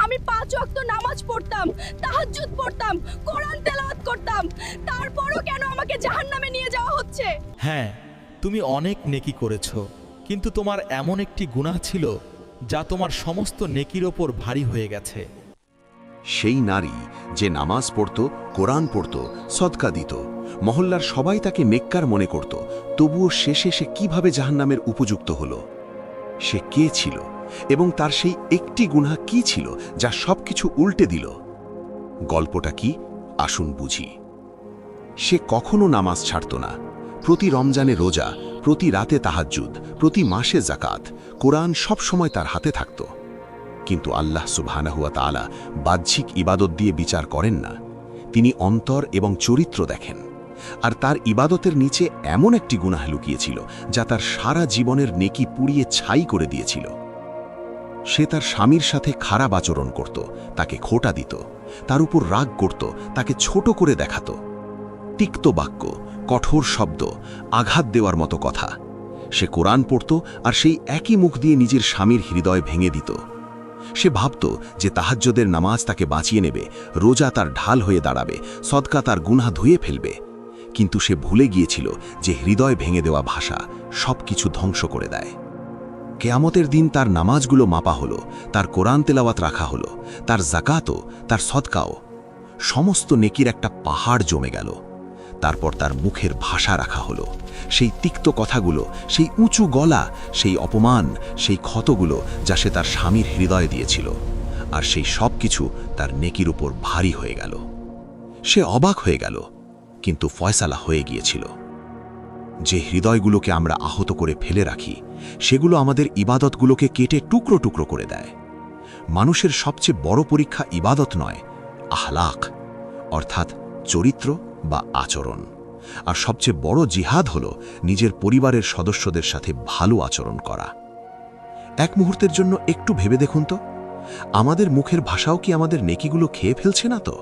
আমি 5 ওয়াক্ত নামাজ পড়তাম, তাহাজ্জুদ পড়তাম, কোরআন তেলাওয়াত করতাম, তারপরও কেন আমাকে জাহান্নামে নিয়ে যাওয়া হচ্ছে? হ্যাঁ, তুমি অনেক নেকি করেছ, কিন্তু তোমার এমন একটি গুনাহ ছিল যা তোমার সমস্ত নেকির ওপর ভারী হয়ে গেছে। সেই নারী যে নামাজ পড়ত, কোরআন পড়ত, সদকা দিত, মহল্লার সবাই তাকে নেককার মনে করত, তবুও শেষে সে কিভাবে জাহান্নামের উপযুক্ত হল? সে কে ছিল এবং তার সেই একটি গুনাহ কি ছিল যা সবকিছু উল্টে দিল? গল্পটা কি, আসুন বুঝি। সে কখনো নামাজ ছাড়ত না। প্রতি রমজানে রোজা, প্রতি রাতে তাহাজ্জুদ, প্রতি মাসে যাকাত, কোরআন সব সময় তার হাতে থাকত। কিন্তু আল্লাহ সুবহানাহু ওয়া তাআলা বাহ্যিক ইবাদত দিয়ে বিচার করেন না, তিনি অন্তর এবং চরিত্র দেখেন। আর তার ইবাদতের নিচে এমন একটি গুনাহ লুকিয়েছিল যা তার সারা জীবনের নেকি পুড়িয়ে ছাই করে দিয়েছিল। সে তার স্বামীর সাথে খারাপ আচরণ করত, তাকে খোঁটা দিত, তার উপর রাগ করত, তাকে ছোট করে দেখাত। তিক্ত বাক্য, কঠোর শব্দ, আঘাত দেওয়ার মতো কথা। সে কোরআন পড়ত আর সেই একই মুখ দিয়ে নিজের স্বামীর হৃদয় ভেঙে দিত। সে ভাবত যে তাহাজ্জুদের নামাজ তাকে বাঁচিয়ে নেবে, রোজা তার ঢাল হয়ে দাঁড়াবে, সদকা তার গুনাহ ধুয়ে ফেলবে। কিন্তু সে ভুলে গিয়েছিল যে হৃদয় ভেঙে দেওয়া ভাষা সব কিছু ধ্বংস করে দেয়। কেয়ামতের দিন তার নামাজগুলো মাপা হলো, তার কোরআন তেলাওয়াত রাখা হলো, তার যাকাতও, তার সদকাও। সমস্ত নেকির একটা পাহাড় জমে গেল। তারপর তার মুখের ভাষা রাখা হলো, সেই তিক্ত কথাগুলো, সেই উঁচু গলা, সেই অপমান, সেই ক্ষতগুলো যা সে তার স্বামীর হৃদয়ে দিয়েছিল। আর সেই সব কিছু তার নেকির উপর ভারী হয়ে গেল। সে অবাক হয়ে গেল, কিন্তু ফয়সালা হয়ে গিয়েছিল। যে হৃদয়গুলোকে আমরা আহত করে ফেলে রাখি, সেগুলো আমাদের ইবাদতগুলোকে কেটে টুকরো টুকরো করে দেয়। মানুষের সবচেয়ে বড় পরীক্ষা ইবাদত নয়, আহলাক, অর্থাৎ চরিত্র বা আচরণ। আর সবচেয়ে বড় জিহাদ হল নিজের পরিবারের সদস্যদের সাথে ভালো আচরণ করা। এক মুহূর্তের জন্য একটু ভেবে দেখুন তো, আমাদের মুখের ভাষাও কি আমাদের নেকিগুলো খেয়ে ফেলছে না তো?